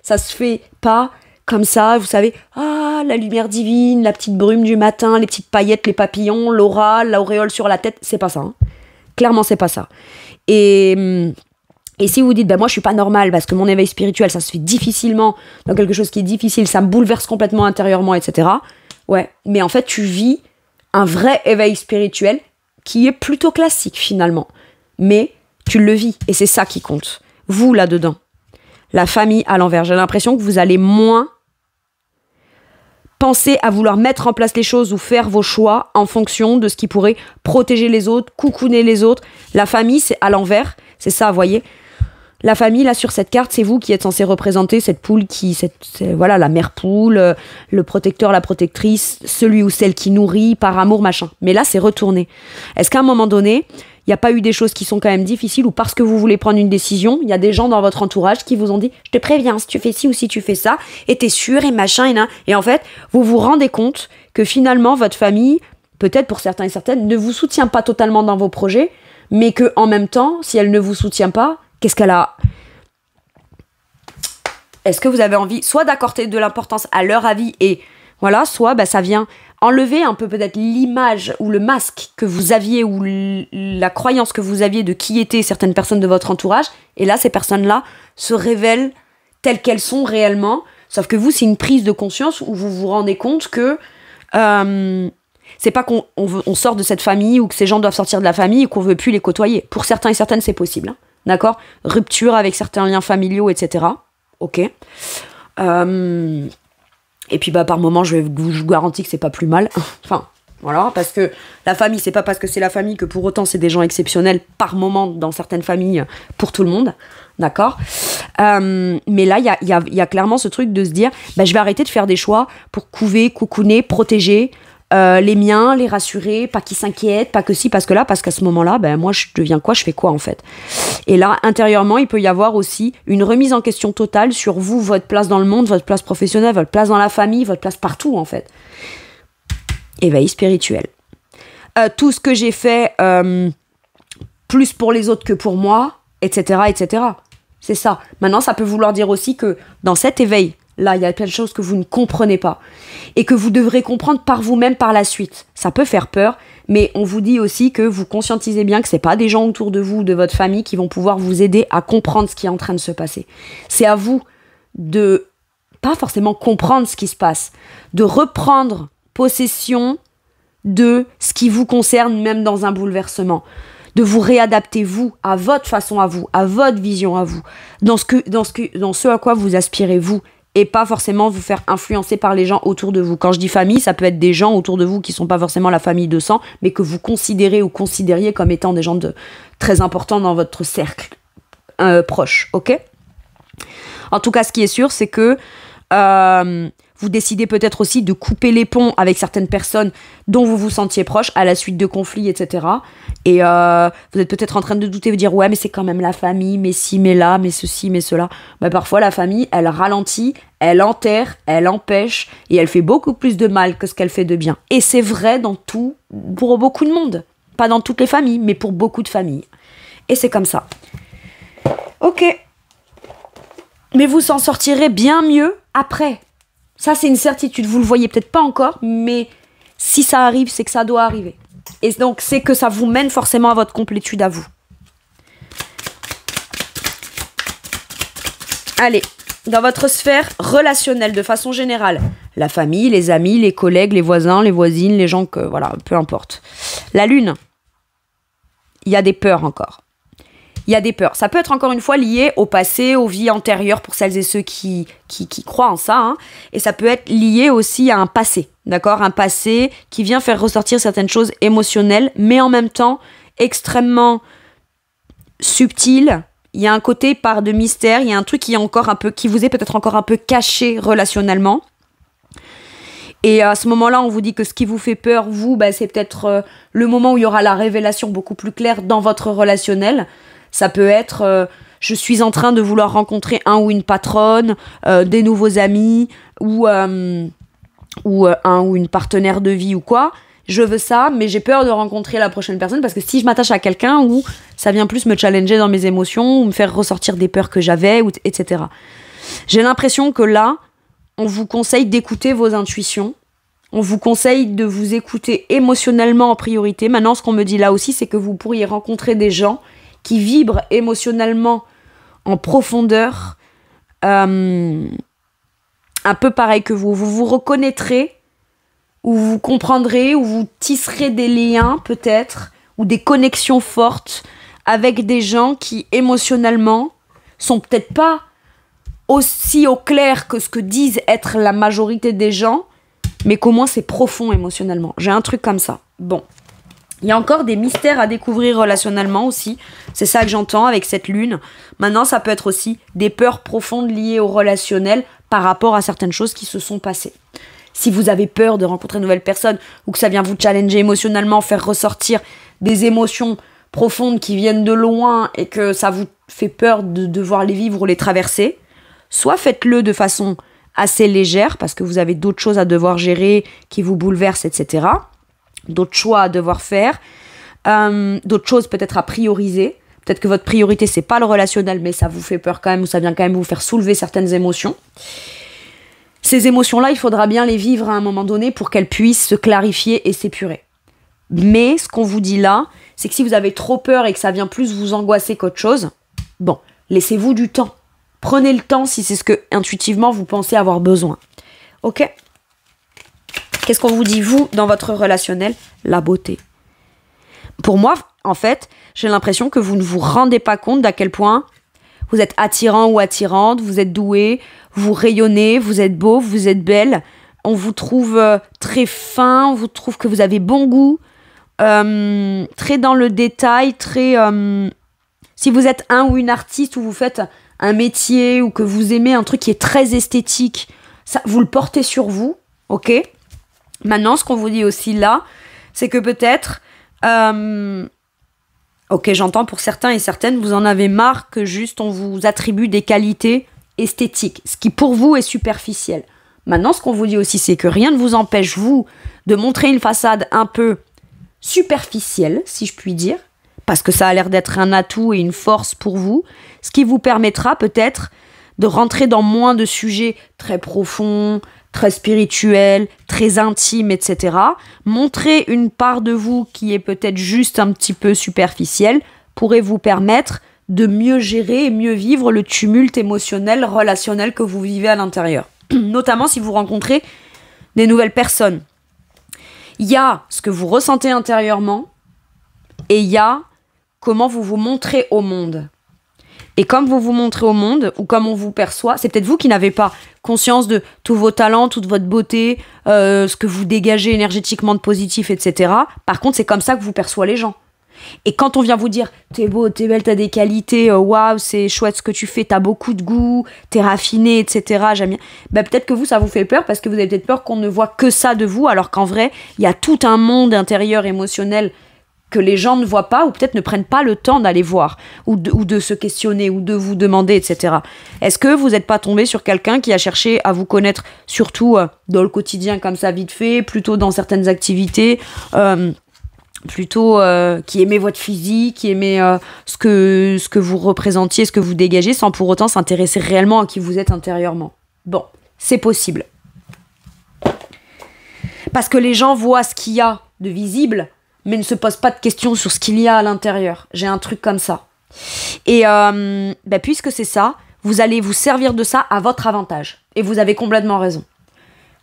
Ça se fait pas comme ça, vous savez, la lumière divine, la petite brume du matin, les petites paillettes, les papillons, l'aura, l'auréole sur la tête, c'est pas ça. Hein. Clairement, c'est pas ça. Et si vous dites, moi je suis pas normale parce que mon éveil spirituel, ça se fait difficilement, dans quelque chose qui est difficile, ça me bouleverse complètement intérieurement, etc. Ouais, mais en fait, tu vis un vrai éveil spirituel qui est plutôt classique finalement. Mais tu le vis et c'est ça qui compte. Vous là-dedans. La famille à l'envers. J'ai l'impression que vous allez moins penser à vouloir mettre en place les choses ou faire vos choix en fonction de ce qui pourrait protéger les autres, coucouner les autres. La famille, c'est à l'envers. C'est ça, vous voyez. La famille, là, sur cette carte, c'est vous qui êtes censé représenter cette poule voilà, la mère poule, le protecteur, la protectrice, celui ou celle qui nourrit par amour, machin. Mais là, c'est retourné. Est-ce qu'à un moment donné, il n'y a pas eu des choses qui sont quand même difficiles ou parce que vous voulez prendre une décision, il y a des gens dans votre entourage qui vous ont dit « Je te préviens, si tu fais ci ou si tu fais ça, et t'es sûr, et machin, et nan. » Et en fait, vous vous rendez compte que finalement, votre famille, peut-être pour certains et certaines, ne vous soutient pas totalement dans vos projets, mais que en même temps, si elle ne vous soutient pas, qu'est-ce qu'elle a? Est-ce que vous avez envie soit d'accorder de l'importance à leur avis et Voilà, soit ça vient enlever un peu peut-être l'image ou le masque que vous aviez ou la croyance que vous aviez de qui étaient certaines personnes de votre entourage. Et là, ces personnes-là se révèlent telles qu'elles sont réellement. Sauf que vous, c'est une prise de conscience où vous vous rendez compte que c'est pas qu'on sort de cette famille ou que ces gens doivent sortir de la famille et qu'on veut plus les côtoyer. Pour certains et certaines, c'est possible. Hein, d'accord ? Rupture avec certains liens familiaux, etc. Ok. Et puis par moment, je vous garantis que c'est pas plus mal. Enfin, voilà, parce que la famille, c'est pas parce que c'est la famille que pour autant c'est des gens exceptionnels par moment dans certaines familles pour tout le monde. D'accord ? Mais là, il y a clairement ce truc de se dire, je vais arrêter de faire des choix pour couver, coucouner, protéger les miens, les rassurer, pas qu'ils s'inquiètent, pas que si, parce que là, parce qu'à ce moment-là, moi, je deviens quoi ? Je fais quoi, en fait ? Et là, intérieurement, il peut y avoir aussi une remise en question totale sur vous, votre place dans le monde, votre place professionnelle, votre place dans la famille, votre place partout, en fait. Éveil spirituel. Tout ce que j'ai fait, plus pour les autres que pour moi, etc., etc. C'est ça. Maintenant, ça peut vouloir dire aussi que dans cet éveil, là, il y a plein de choses que vous ne comprenez pas et que vous devrez comprendre par vous-même par la suite. Ça peut faire peur, mais on vous dit aussi que vous conscientisez bien que c'est pas des gens autour de vous, de votre famille, qui vont pouvoir vous aider à comprendre ce qui est en train de se passer. C'est à vous de pas forcément comprendre ce qui se passe, de reprendre possession de ce qui vous concerne, même dans un bouleversement. De vous réadapter, vous, à votre façon à vous, à votre vision à vous, dans ce à quoi vous aspirez, vous, et pas forcément vous faire influencer par les gens autour de vous. Quand je dis famille, ça peut être des gens autour de vous qui sont pas forcément la famille de sang, mais que vous considérez ou considériez comme étant des gens très importants dans votre cercle proche, ok ? En tout cas, ce qui est sûr, c'est que vous décidez peut-être aussi de couper les ponts avec certaines personnes dont vous vous sentiez proche à la suite de conflits, etc. Et vous êtes peut-être en train de douter, vous dire « Ouais, mais c'est quand même la famille, mais ci, mais là, mais ceci, mais cela. » Parfois, la famille, elle ralentit, elle enterre, elle empêche, et elle fait beaucoup plus de mal que ce qu'elle fait de bien. Et c'est vrai pour beaucoup de monde. Pas dans toutes les familles, mais pour beaucoup de familles. Et c'est comme ça. Ok. Mais vous s'en sortirez bien mieux après. Ça, c'est une certitude. Vous le voyez peut-être pas encore, mais si ça arrive, c'est que ça doit arriver. Et donc, c'est que ça vous mène forcément à votre complétude à vous. Allez, dans votre sphère relationnelle, de façon générale, la famille, les amis, les collègues, les voisins, les voisines, les gens que... Voilà, peu importe. La lune, il y a des peurs encore. Il y a des peurs. Ça peut être encore une fois lié au passé, aux vies antérieures pour celles et ceux qui croient en ça. Hein. Et ça peut être lié aussi à un passé, d'accord ? Un passé qui vient faire ressortir certaines choses émotionnelles, mais en même temps extrêmement subtil. Il y a un côté part de mystère, il y a un truc qui vous est peut-être encore un peu caché relationnellement. Et à ce moment-là, on vous dit que ce qui vous fait peur, vous, c'est peut-être le moment où il y aura la révélation beaucoup plus claire dans votre relationnel. Ça peut être, je suis en train de vouloir rencontrer un ou une patronne, des nouveaux amis, ou un ou une partenaire de vie ou quoi. Je veux ça, mais j'ai peur de rencontrer la prochaine personne parce que si je m'attache à quelqu'un, ou ça vient plus me challenger dans mes émotions, ou me faire ressortir des peurs que j'avais, etc. J'ai l'impression que là, on vous conseille d'écouter vos intuitions. On vous conseille de vous écouter émotionnellement en priorité. Maintenant, ce qu'on me dit là aussi, c'est que vous pourriez rencontrer des gens qui vibrent émotionnellement en profondeur, un peu pareil que vous. Vous vous reconnaîtrez, ou vous comprendrez, ou vous tisserez des liens peut-être, ou des connexions fortes avec des gens qui émotionnellement sont peut-être pas aussi au clair que ce que disent être la majorité des gens, mais qu'au moins c'est profond émotionnellement. J'ai un truc comme ça. Bon. Il y a encore des mystères à découvrir relationnellement aussi. C'est ça que j'entends avec cette lune. Maintenant, ça peut être aussi des peurs profondes liées au relationnel par rapport à certaines choses qui se sont passées. Si vous avez peur de rencontrer une nouvelle personne ou que ça vient vous challenger émotionnellement, faire ressortir des émotions profondes qui viennent de loin et que ça vous fait peur de devoir les vivre ou les traverser, soit faites-le de façon assez légère parce que vous avez d'autres choses à devoir gérer qui vous bouleversent, etc., d'autres choix à devoir faire, d'autres choses peut-être à prioriser. Peut-être que votre priorité, c'est pas le relationnel, mais ça vous fait peur quand même, ou ça vient quand même vous faire soulever certaines émotions. Ces émotions-là, il faudra bien les vivre à un moment donné pour qu'elles puissent se clarifier et s'épurer. Mais ce qu'on vous dit là, c'est que si vous avez trop peur et que ça vient plus vous angoisser qu'autre chose, bon, laissez-vous du temps. Prenez le temps si c'est ce que intuitivement vous pensez avoir besoin. Ok ? Qu'est-ce qu'on vous dit, vous, dans votre relationnel ? La beauté. Pour moi, en fait, j'ai l'impression que vous ne vous rendez pas compte d'à quel point vous êtes attirant ou attirante, vous êtes doué, vous rayonnez, vous êtes beau, vous êtes belle. On vous trouve très fin, on vous trouve que vous avez bon goût, très dans le détail, très... si vous êtes un ou une artiste ou vous faites un métier ou que vous aimez un truc qui est très esthétique, ça, vous le portez sur vous, ok ? Maintenant, ce qu'on vous dit aussi là, c'est que peut-être... ok, j'entends pour certains et certaines, vous en avez marre que juste on vous attribue des qualités esthétiques, ce qui pour vous est superficiel. Maintenant, ce qu'on vous dit aussi, c'est que rien ne vous empêche, vous, de montrer une façade un peu superficielle, si je puis dire, parce que ça a l'air d'être un atout et une force pour vous, ce qui vous permettra peut-être de rentrer dans moins de sujets très profonds, très spirituels, très intimes, etc. Montrer une part de vous qui est peut-être juste un petit peu superficielle pourrait vous permettre de mieux gérer et mieux vivre le tumulte émotionnel, relationnel que vous vivez à l'intérieur. Notamment si vous rencontrez des nouvelles personnes. Il y a ce que vous ressentez intérieurement et il y a comment vous vous montrez au monde. Et comme vous vous montrez au monde, ou comme on vous perçoit, c'est peut-être vous qui n'avez pas conscience de tous vos talents, toute votre beauté, ce que vous dégagez énergétiquement de positif, etc. Par contre, c'est comme ça que vous perçoit les gens. Et quand on vient vous dire « t'es beau, t'es belle, t'as des qualités, waouh, c'est chouette ce que tu fais, t'as beaucoup de goût, t'es raffiné, etc. » J'aime bien. Ben, peut-être que vous, ça vous fait peur parce que vous avez peut-être peur qu'on ne voit que ça de vous, alors qu'en vrai, il y a tout un monde intérieur émotionnel que les gens ne voient pas ou peut-être ne prennent pas le temps d'aller voir ou de se questionner ou de vous demander, etc. Est-ce que vous n'êtes pas tombé sur quelqu'un qui a cherché à vous connaître surtout dans le quotidien comme ça vite fait, plutôt dans certaines activités, plutôt qui aimait votre physique, qui aimait ce que vous représentiez, ce que vous dégagez, sans pour autant s'intéresser réellement à qui vous êtes intérieurement. Bon, c'est possible. Parce que les gens voient ce qu'il y a de visible, mais ne se posent pas de questions sur ce qu'il y a à l'intérieur. J'ai un truc comme ça. Et puisque c'est ça, vous allez vous servir de ça à votre avantage. Et vous avez complètement raison.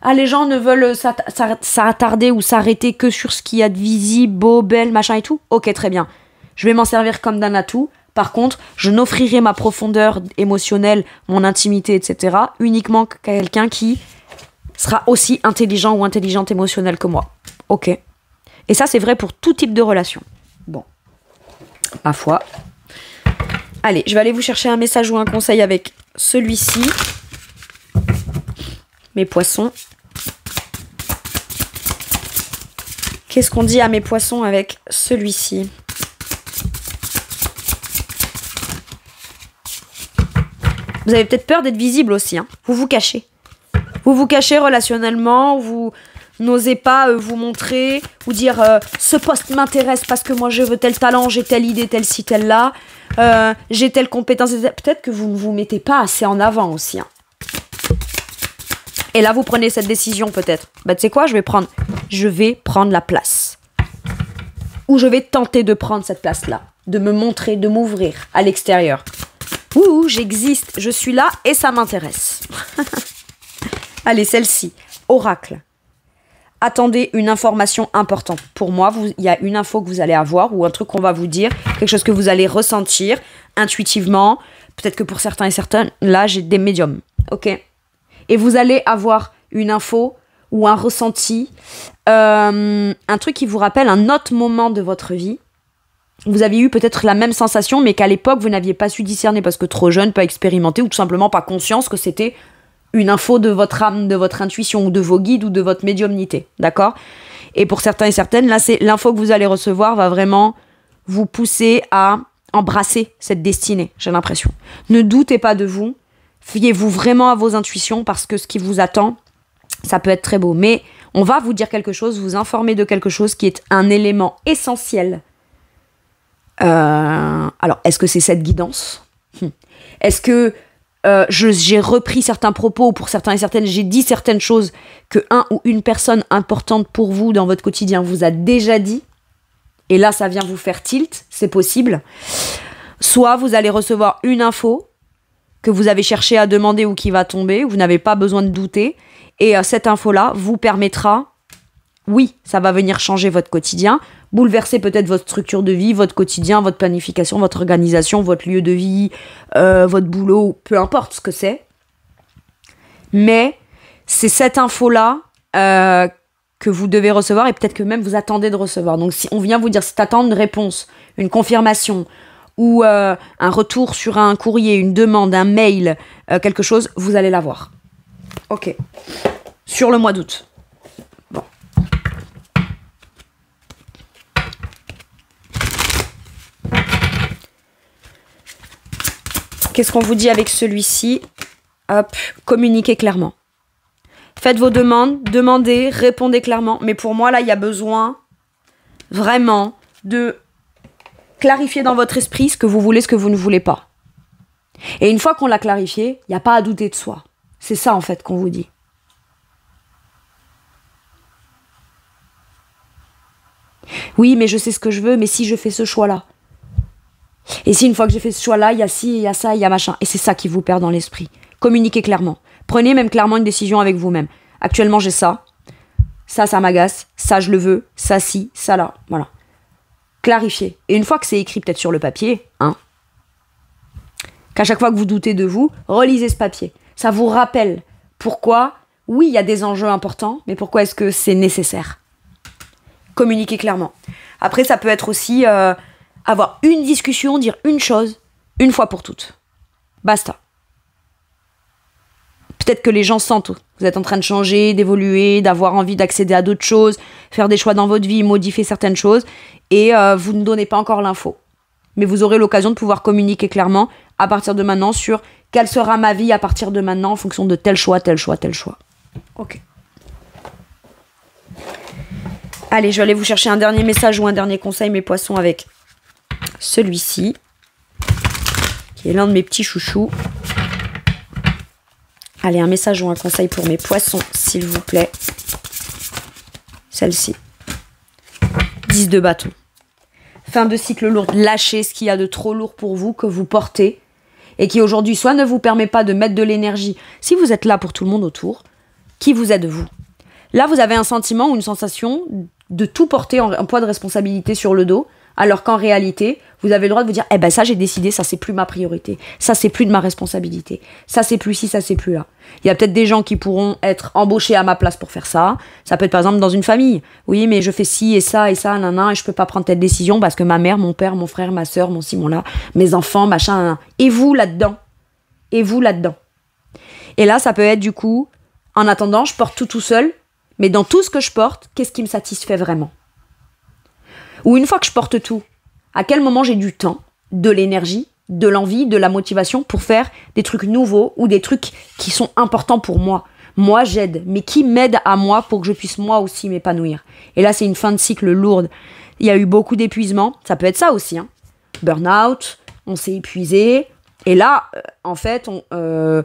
Ah, les gens ne veulent s'attarder ou s'arrêter que sur ce qu'il y a de visible, beau, belle, machin et tout. Ok, très bien. Je vais m'en servir comme d'un atout. Par contre, je n'offrirai ma profondeur émotionnelle, mon intimité, etc. uniquement qu'à quelqu'un qui sera aussi intelligent ou intelligente émotionnelle que moi. Ok. Et ça, c'est vrai pour tout type de relation. Bon. Ma foi. Allez, je vais aller vous chercher un message ou un conseil avec celui-ci. Mes poissons. Qu'est-ce qu'on dit à mes poissons avec celui-ci ? Vous avez peut-être peur d'être visible aussi. Hein. Vous vous cachez. Vous vous cachez relationnellement, vous n'osez pas vous montrer ou dire ce poste m'intéresse parce que moi je veux tel talent, j'ai telle idée, telle ci, telle là, j'ai telle compétence. Peut-être que vous ne vous mettez pas assez en avant aussi. Hein. Et là vous prenez cette décision peut-être. Bah tu sais quoi, je vais prendre la place. Ou je vais tenter de prendre cette place-là, de me montrer, de m'ouvrir à l'extérieur. Ouh, j'existe, je suis là et ça m'intéresse. Allez, celle-ci, oracle. Attendez une information importante. Pour moi, il y a une info que vous allez avoir ou un truc qu'on va vous dire, quelque chose que vous allez ressentir intuitivement. Peut-être que pour certains et certaines, là, j'ai des médiums. Ok ? Et vous allez avoir une info ou un ressenti, un truc qui vous rappelle un autre moment de votre vie. Vous avez eu peut-être la même sensation, mais qu'à l'époque, vous n'aviez pas su discerner parce que trop jeune, pas expérimenté ou tout simplement pas conscience que c'était une info de votre âme, de votre intuition ou de vos guides ou de votre médiumnité, d'accord ? Et pour certains et certaines, là, c'est l'info que vous allez recevoir va vraiment vous pousser à embrasser cette destinée, j'ai l'impression. Ne doutez pas de vous, fiez-vous vraiment à vos intuitions parce que ce qui vous attend, ça peut être très beau. Mais on va vous dire quelque chose, vous informer de quelque chose qui est un élément essentiel. Alors, est-ce que c'est cette guidance ? Est-ce que j'ai repris certains propos, ou pour certains et certaines, j'ai dit certaines choses que un ou une personne importante pour vous dans votre quotidien vous a déjà dit, et là ça vient vous faire tilt, c'est possible. Soit vous allez recevoir une info que vous avez cherché à demander ou qui va tomber, vous n'avez pas besoin de douter, et cette info-là vous permettra, oui, ça va venir changer votre quotidien, bouleverser peut-être votre structure de vie, votre quotidien, votre planification, votre organisation, votre lieu de vie, votre boulot, peu importe ce que c'est. Mais c'est cette info-là que vous devez recevoir, et peut-être que même vous attendez de recevoir. Donc si on vient vous dire, si tu attends une réponse, une confirmation, ou un retour sur un courrier, une demande, un mail, quelque chose, vous allez l'avoir. Ok. Sur le mois d'août. Bon. Qu'est-ce qu'on vous dit avec celui-ci? Hop, communiquez clairement. Faites vos demandes, demandez, répondez clairement. Mais pour moi, là, il y a besoin vraiment de clarifier dans votre esprit ce que vous voulez, ce que vous ne voulez pas. Et une fois qu'on l'a clarifié, il n'y a pas à douter de soi. C'est ça, en fait, qu'on vous dit. Oui, mais je sais ce que je veux, mais si je fais ce choix-là. Et si une fois que j'ai fait ce choix-là, il y a ci, il y a ça, il y a machin. Et c'est ça qui vous perd dans l'esprit. Communiquez clairement. Prenez même clairement une décision avec vous-même. Actuellement, j'ai ça. Ça m'agace. Ça, je le veux. Ça, si. Ça, là. Voilà. Clarifiez. Et une fois que c'est écrit peut-être sur le papier, qu'à chaque fois que vous doutez de vous, relisez ce papier. Ça vous rappelle pourquoi, oui, il y a des enjeux importants, mais pourquoi est-ce que c'est nécessaire? Communiquez clairement. Après, ça peut être aussi avoir une discussion, dire une chose, une fois pour toutes. Basta. Peut-être que les gens sentent que vous êtes en train de changer, d'évoluer, d'avoir envie d'accéder à d'autres choses, faire des choix dans votre vie, modifier certaines choses, et vous ne donnez pas encore l'info. Mais vous aurez l'occasion de pouvoir communiquer clairement à partir de maintenant sur quelle sera ma vie à partir de maintenant en fonction de tel choix, tel choix, tel choix. Ok. Allez, je vais aller vous chercher un dernier message ou un dernier conseil, mes poissons, avec celui-ci, qui est l'un de mes petits chouchous. Allez, un message ou un conseil pour mes poissons, s'il vous plaît. Celle-ci. 10 de bâton. Fin de cycle lourd. Lâchez ce qu'il y a de trop lourd pour vous, que vous portez, et qui aujourd'hui soit ne vous permet pas de mettre de l'énergie. Si vous êtes là pour tout le monde autour, qui vous aide vous? Là, vous avez un sentiment ou une sensation de tout porter en poids de responsabilité sur le dos, alors qu'en réalité, vous avez le droit de vous dire, eh ben ça j'ai décidé, ça c'est plus ma priorité, ça c'est plus de ma responsabilité, ça c'est plus ci, ça c'est plus là. Il y a peut-être des gens qui pourront être embauchés à ma place pour faire ça. Ça peut être par exemple dans une famille. Oui, mais je fais ci et ça, nanana, et je peux pas prendre telle décision parce que ma mère, mon père, mon frère, ma soeur, mon ci, mon là, mes enfants, machin, nanana. Et vous là-dedans? Et vous là-dedans? Et là, ça peut être du coup, en attendant, je porte tout seul, mais dans tout ce que je porte, qu'est-ce qui me satisfait vraiment? Ou une fois que je porte tout, à quel moment j'ai du temps, de l'énergie, de l'envie, de la motivation pour faire des trucs nouveaux ou des trucs qui sont importants pour moi? Moi, j'aide, mais qui m'aide à moi pour que je puisse moi aussi m'épanouir? Et là, c'est une fin de cycle lourde. Il y a eu beaucoup d'épuisement, ça peut être ça aussi. Burn-out, on s'est épuisé. Et là, en fait, vous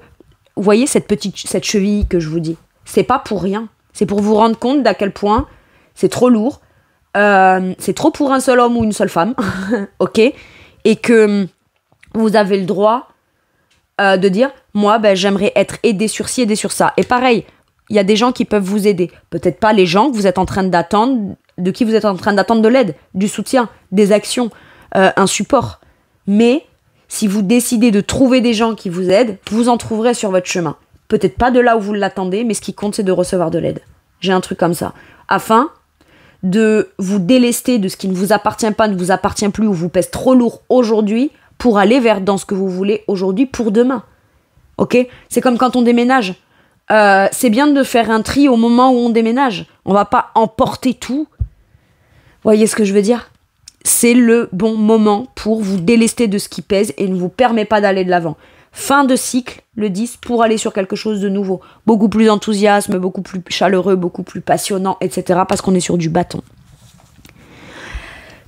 voyez cette cheville que je vous dis, c'est pas pour rien. C'est pour vous rendre compte d'à quel point c'est trop lourd. C'est trop pour un seul homme ou une seule femme, ok, et que vous avez le droit de dire, moi, j'aimerais être aidé sur ci, aidé sur ça. Et pareil, il y a des gens qui peuvent vous aider. Peut-être pas les gens que vous êtes en train d'attendre, de qui vous êtes en train d'attendre de l'aide, du soutien, des actions, un support. Mais si vous décidez de trouver des gens qui vous aident, vous en trouverez sur votre chemin. Peut-être pas de là où vous l'attendez, mais ce qui compte, c'est de recevoir de l'aide. J'ai un truc comme ça. Afin de vous délester de ce qui ne vous appartient pas, ne vous appartient plus, ou vous pèse trop lourd aujourd'hui, pour aller vers dans ce que vous voulez aujourd'hui pour demain. Ok? C'est comme quand on déménage. C'est bien de faire un tri au moment où on déménage. On va pas emporter tout. Voyez ce que je veux dire? C'est le bon moment pour vous délester de ce qui pèse et ne vous permet pas d'aller de l'avant. Fin de cycle, le 10, pour aller sur quelque chose de nouveau. Beaucoup plus enthousiasme, beaucoup plus chaleureux, beaucoup plus passionnant, etc. Parce qu'on est sur du bâton.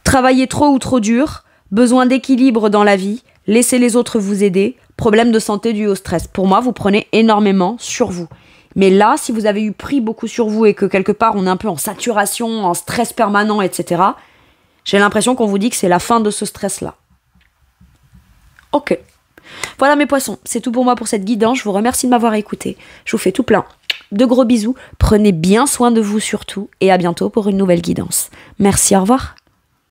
Travailler trop ou trop dur, besoin d'équilibre dans la vie, laissez les autres vous aider. Problème de santé dû au stress. Pour moi, vous prenez énormément sur vous. Mais là, si vous avez pris beaucoup sur vous et que quelque part on est un peu en saturation, en stress permanent, etc., j'ai l'impression qu'on vous dit que c'est la fin de ce stress-là. Ok. Voilà mes poissons, c'est tout pour moi pour cette guidance. Je vous remercie de m'avoir écouté. Je vous fais tout plein de gros bisous. Prenez bien soin de vous surtout et à bientôt pour une nouvelle guidance. Merci, au revoir.